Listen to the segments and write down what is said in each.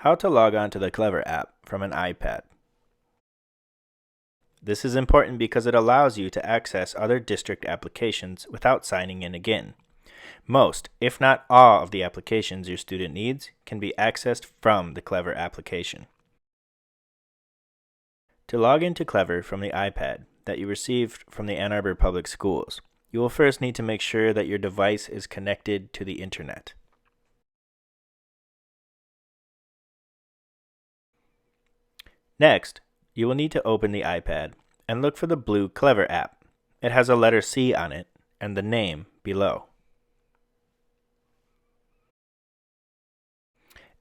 How to log on to the Clever app from an iPad. This is important because it allows you to access other district applications without signing in again. Most, if not all, of the applications your student needs can be accessed from the Clever application. To log into Clever from the iPad that you received from the Ann Arbor Public Schools, you will first need to make sure that your device is connected to the internet. Next, you will need to open the iPad and look for the blue Clever app. It has a letter C on it and the name below.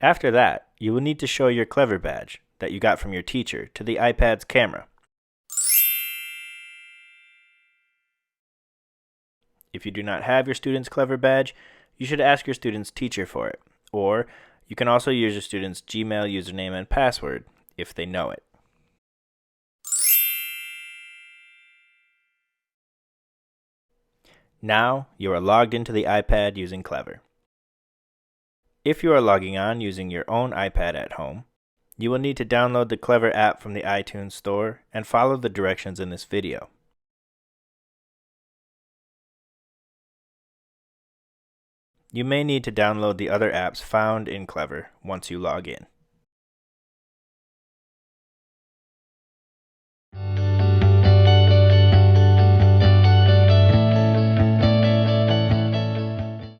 After that, you will need to show your Clever badge that you got from your teacher to the iPad's camera. If you do not have your student's Clever badge, you should ask your student's teacher for it, or you can also use your student's Gmail username and password if they know it. Now you are logged into the iPad using Clever. If you are logging on using your own iPad at home, you will need to download the Clever app from the iTunes Store and follow the directions in this video. You may need to download the other apps found in Clever once you log in.